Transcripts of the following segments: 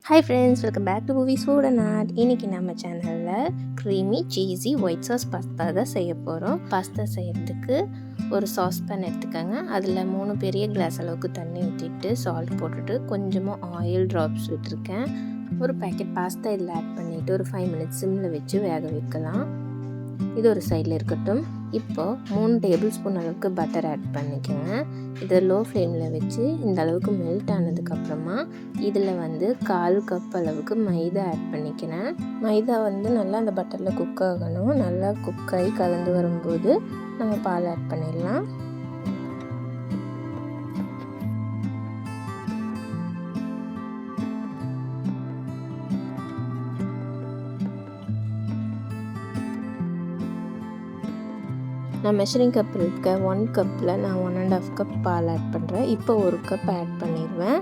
Hi friends, welcome back to Movies Food and Art. இன்னைக்கு நம்ம சேனலில் creamy cheesy white sauce pasta தான் செய்ய போகிறோம். பாஸ்தா செய்கிறதுக்கு ஒரு சாஸ் பேன் எடுத்துக்கோங்க. அதில் 3 பெரிய கிளாஸ் அளவுக்கு தண்ணி ஊற்றிட்டு சால்ட் போட்டுட்டு கொஞ்சமாக ஆயில் ட்ராப்ஸ் விட்டுருக்கேன். ஒரு பேக்கெட் பாஸ்தா இதில் ஆட் பண்ணிவிட்டு ஒரு 5 மினிட்ஸ் சிம்மில் வச்சு வேக வைக்கலாம். இது ஒரு சைடில் இருக்கட்டும். இப்போது 3 டேபிள் ஸ்பூன் அளவுக்கு பட்டர் ஆட் பண்ணிக்கோங்க. இதை லோ ஃப்ளேமில் வச்சு இந்த அளவுக்கு மெல்ட் ஆனதுக்கப்புறமா இதில் 1/4 கப் அளவுக்கு மைதா ஆட் பண்ணிக்கிறேன். மைதா நல்லா அந்த பட்டரில் குக் ஆகணும். நல்லா குக் ஆகி கலந்து வரும்போது நம்ம பால் ஆட் பண்ணிடலாம். நான் மெஷரிங் கப் இருக்க 1 கப்பில் நான் 1.5 கப் பால் ஆட் பண்ணுறேன். இப்போ 1 கப் ஆட் பண்ணிடுவேன்.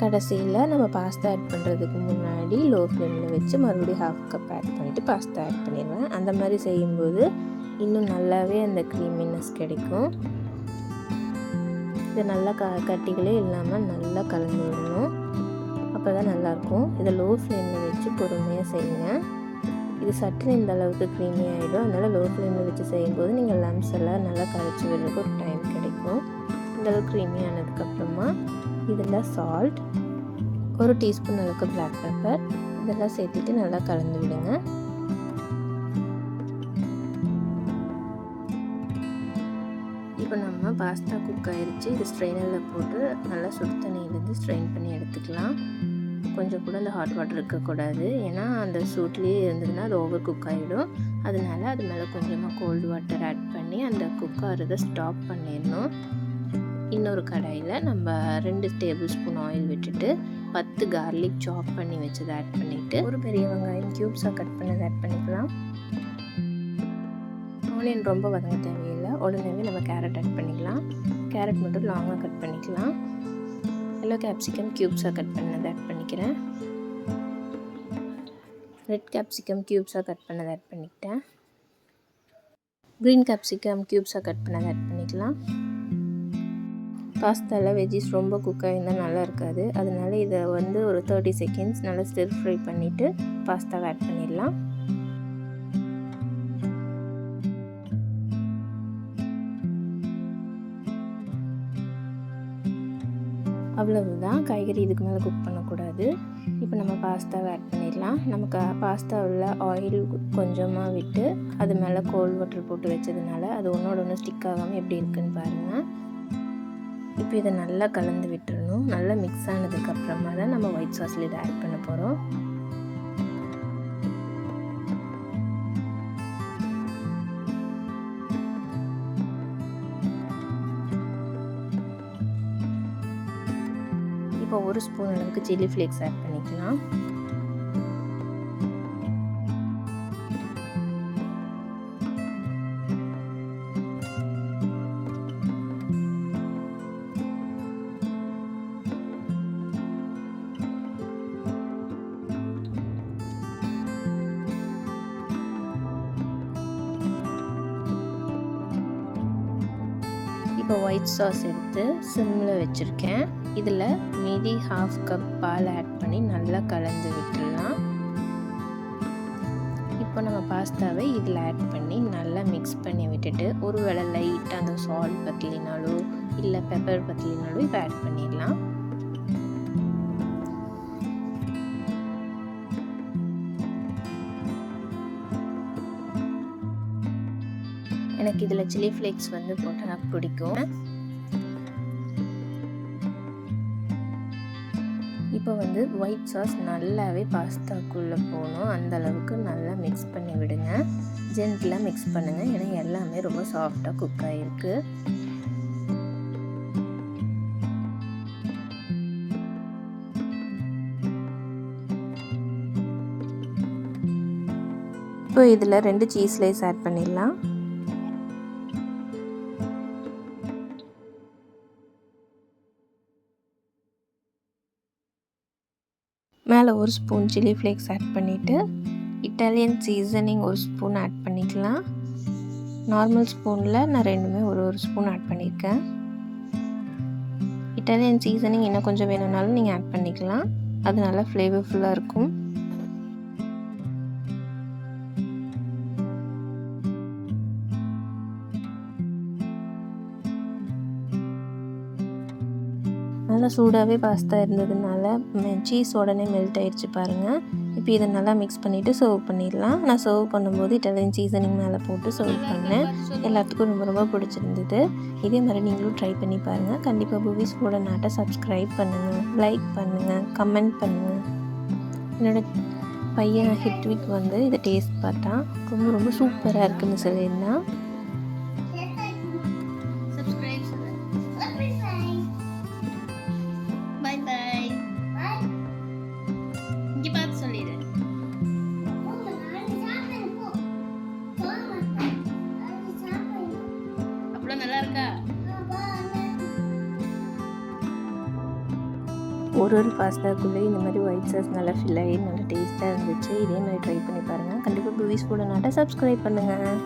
கடைசியில் நம்ம பாஸ்தா ஆட் பண்ணுறதுக்கு முன்னாடி லோ ஃப்ளேமில் வச்சு மறுபடியும் 1/2 கப் ஆட் பண்ணிவிட்டு பாஸ்தா ஆட் பண்ணிடுவேன். அந்த மாதிரி செய்யும்போது இன்னும் நல்லாவே அந்த க்ரீமினஸ் கிடைக்கும். இது நல்லா கட்டிகளே இல்லாமல் நல்லா கலந்து விடணும். அப்போ தான் நல்லாயிருக்கும். இதை லோ ஃப்ளேமில் வச்சு பொறுமையாக செய்யுங்க. இது சட்டுன்னு இந்த அளவுக்கு க்ரீமி ஆகிடும். அதனால் லோ ஃப்ளேமில் வச்சு செய்யும்போது நீங்கள் லம்ஸ் எல்லாம் நல்லா கரைச்சி விடுறதுக்கு ஒரு டைம் கிடைக்கும். இந்தளவுக்கு க்ரீமி ஆனதுக்கப்புறமா இதில் சால்ட், 1 டீஸ்பூன் அளவுக்கு பிளாக் பெப்பர் இதெல்லாம் சேர்த்துட்டு நல்லா கலந்து விடுங்க. இப்போ நம்ம பாஸ்தா குக் ஆகிடுச்சு. இது ஸ்ட்ரெயினரில் போட்டு நல்லா சுடு தண்ணியிலேருந்து ஸ்ட்ரெயின் பண்ணி எடுத்துக்கலாம். கொஞ்சம் கூட அந்த ஹாட் வாட்டர் இருக்கக்கூடாது. ஏன்னா அந்த சூட்லேயே இருந்ததுன்னா அது ஓவர் குக் ஆகிடும். அதனால அது மேலே கொஞ்சமாக கோல்டு வாட்டர் ஆட் பண்ணி அந்த குக் ஆகிறத ஸ்டாப் பண்ணிடணும். இன்னொரு கடாயில் நம்ம 2 டேபிள் ஸ்பூன் ஆயில் விட்டுட்டு 10 கார்லிக் சாப் பண்ணி வச்சதை ஆட் பண்ணிவிட்டு ஒரு பெரிய வெங்காயம் க்யூப்ஸாக கட் பண்ணதை ஆட் பண்ணிக்கலாம். ஆனியன் ரொம்ப வதங்க தேவையில்லை. உடனே நம்ம கேரட் ஆட் பண்ணிக்கலாம். கேரட் மட்டும் லாங்காக கட் பண்ணிக்கலாம். எல்லோ கேப்சிகம் க்யூப்ஸாக கட் பண்ணதை ஆட் பண்ணிக்கிறேன். ரெட் கேப்சிகம் க்யூப்ஸாக கட் பண்ணதை ஆட் பண்ணிக்கிட்டேன். க்ரீன் கேப்சிகம் க்யூப்ஸாக கட் பண்ணதை ஆட் பண்ணிக்கலாம். பாஸ்தாவில் வெஜ்ஜிஸ் ரொம்ப குக் ஆகிருந்தால் நல்லா இருக்காது. அதனால இதை ஒரு 30 செகண்ட்ஸ் நல்லா ஸ்டிர் ஃப்ரை பண்ணிவிட்டு பாஸ்தாவை ஆட் பண்ணிடலாம். அவ்வளவுதான். காய்கறி இதுக்கு மேலே குக் பண்ணக்கூடாது. இப்போ நம்ம பாஸ்தாவை ஆட் பண்ணிடலாம். நமக்கு பாஸ்தாவில் ஆயில் கொஞ்சமாக விட்டு அது மேலே கோல்ட் வாட்டர் போட்டு வச்சதுனால அது ஒன்றோட ஒன்று ஸ்டிக் ஆகாமல் எப்படி இருக்குன்னு பாருங்கள். இப்போ இதை நல்லா கலந்து விட்டுறணும். நல்லா மிக்ஸ் ஆனதுக்கப்புறமா தான் நம்ம ஒயிட் சாஸில் இதை ஆட் பண்ண போகிறோம். இப்போ 1 ஸ்பூன் அளவுக்கு சில்லி ஃப்ளேக்ஸ் ஆட் பண்ணிக்கலாம். இப்போ ஒயிட் சாஸ் எடுத்து சிம்மில் வச்சுருக்கேன். இதில் மீதி 1/2 கப் பால் ஆட் பண்ணி நல்லா கலந்து விட்டுடலாம். இப்போ நம்ம பாஸ்தாவை இதில் ஆட் பண்ணி நல்லா மிக்ஸ் பண்ணி விட்டுட்டு ஒரு வேளை லைட்டாக அந்த சால்ட் பத்தலினாலோ இல்லை பெப்பர் பத்தலினாலோ இப்போ ஆட் பண்ணிடலாம். எனக்கு இதில் சில்லி ஃப்ளேக்ஸ் போட்டால் எனக்கு பிடிக்கும். இப்போ ஒயிட் சாஸ் நல்லாவே பாஸ்தாக்குள்ளே போகணும். அந்த அளவுக்கு நல்லா மிக்ஸ் பண்ணி விடுங்க. ஜென்டிலாக மிக்ஸ் பண்ணுங்கள். ஏன்னா எல்லாமே ரொம்ப சாஃப்டாக குக் ஆகிருக்கு. இப்போ இதில் 2 சீஸ் ஸ்லைஸ் ஆட் பண்ணிடலாம். மேலே 1 ஸ்பூன் சில்லி ஃப்ளேக்ஸ் ஆட் பண்ணிவிட்டு இட்டாலியன் சீசனிங் 1 ஸ்பூன் ஆட் பண்ணிக்கலாம். நார்மல் ஸ்பூனில் நான் ரெண்டுமே ஒரு ஸ்பூன் ஆட் பண்ணியிருக்கேன். இட்டாலியன் சீசனிங் இன்னும் கொஞ்சம் வேணும்னாலும் நீங்கள் ஆட் பண்ணிக்கலாம். அது நல்லா ஃப்ளேவர்ஃபுல்லாக இருக்கும். நல்லா சூடாகவே பாஸ்தா இருந்ததுனால சீஸ் உடனே மெல்ட் ஆகிடுச்சு பாருங்கள். இப்போ இதை நல்லா மிக்ஸ் பண்ணிவிட்டு சர்வ் பண்ணிடலாம். நான் சர்வ் பண்ணும்போது இட்டாலியன் சீசனிங் மேலே போட்டு சர்வ் பண்ணேன். எல்லாத்துக்கும் ரொம்ப ரொம்ப பிடிச்சிருந்தது. இதே மாதிரி நீங்களும் ட்ரை பண்ணி பாருங்கள். கண்டிப்பாக பூவிஸ் ஃபுட் அண்ட் ஆர்ட்டை சப்ஸ்கிரைப் பண்ணுங்கள், லைக் பண்ணுங்கள், கமெண்ட் பண்ணுங்கள். என்னோடய பையன் ஹிட்விக் வந்து இதை டேஸ்ட் பார்த்தா ரொம்ப ரொம்ப சூப்பராக இருக்குதுன்னு சொல்லியிருந்தான். ஒரு பாஸ்தாக்குள்ளே இந்த மாதிரி ஒயிட் சாஸ் நல்லா ஃபில் ஆகி நல்லா டேஸ்ட்டாக இருந்துச்சு. இதே மாதிரி ட்ரை பண்ணி பாருங்கள். கண்டிப்பாக பூவிஸ் ஃபுட் அண்ட் ஆர்ட்டை சப்ஸ்கிரைப் பண்ணுங்கள்.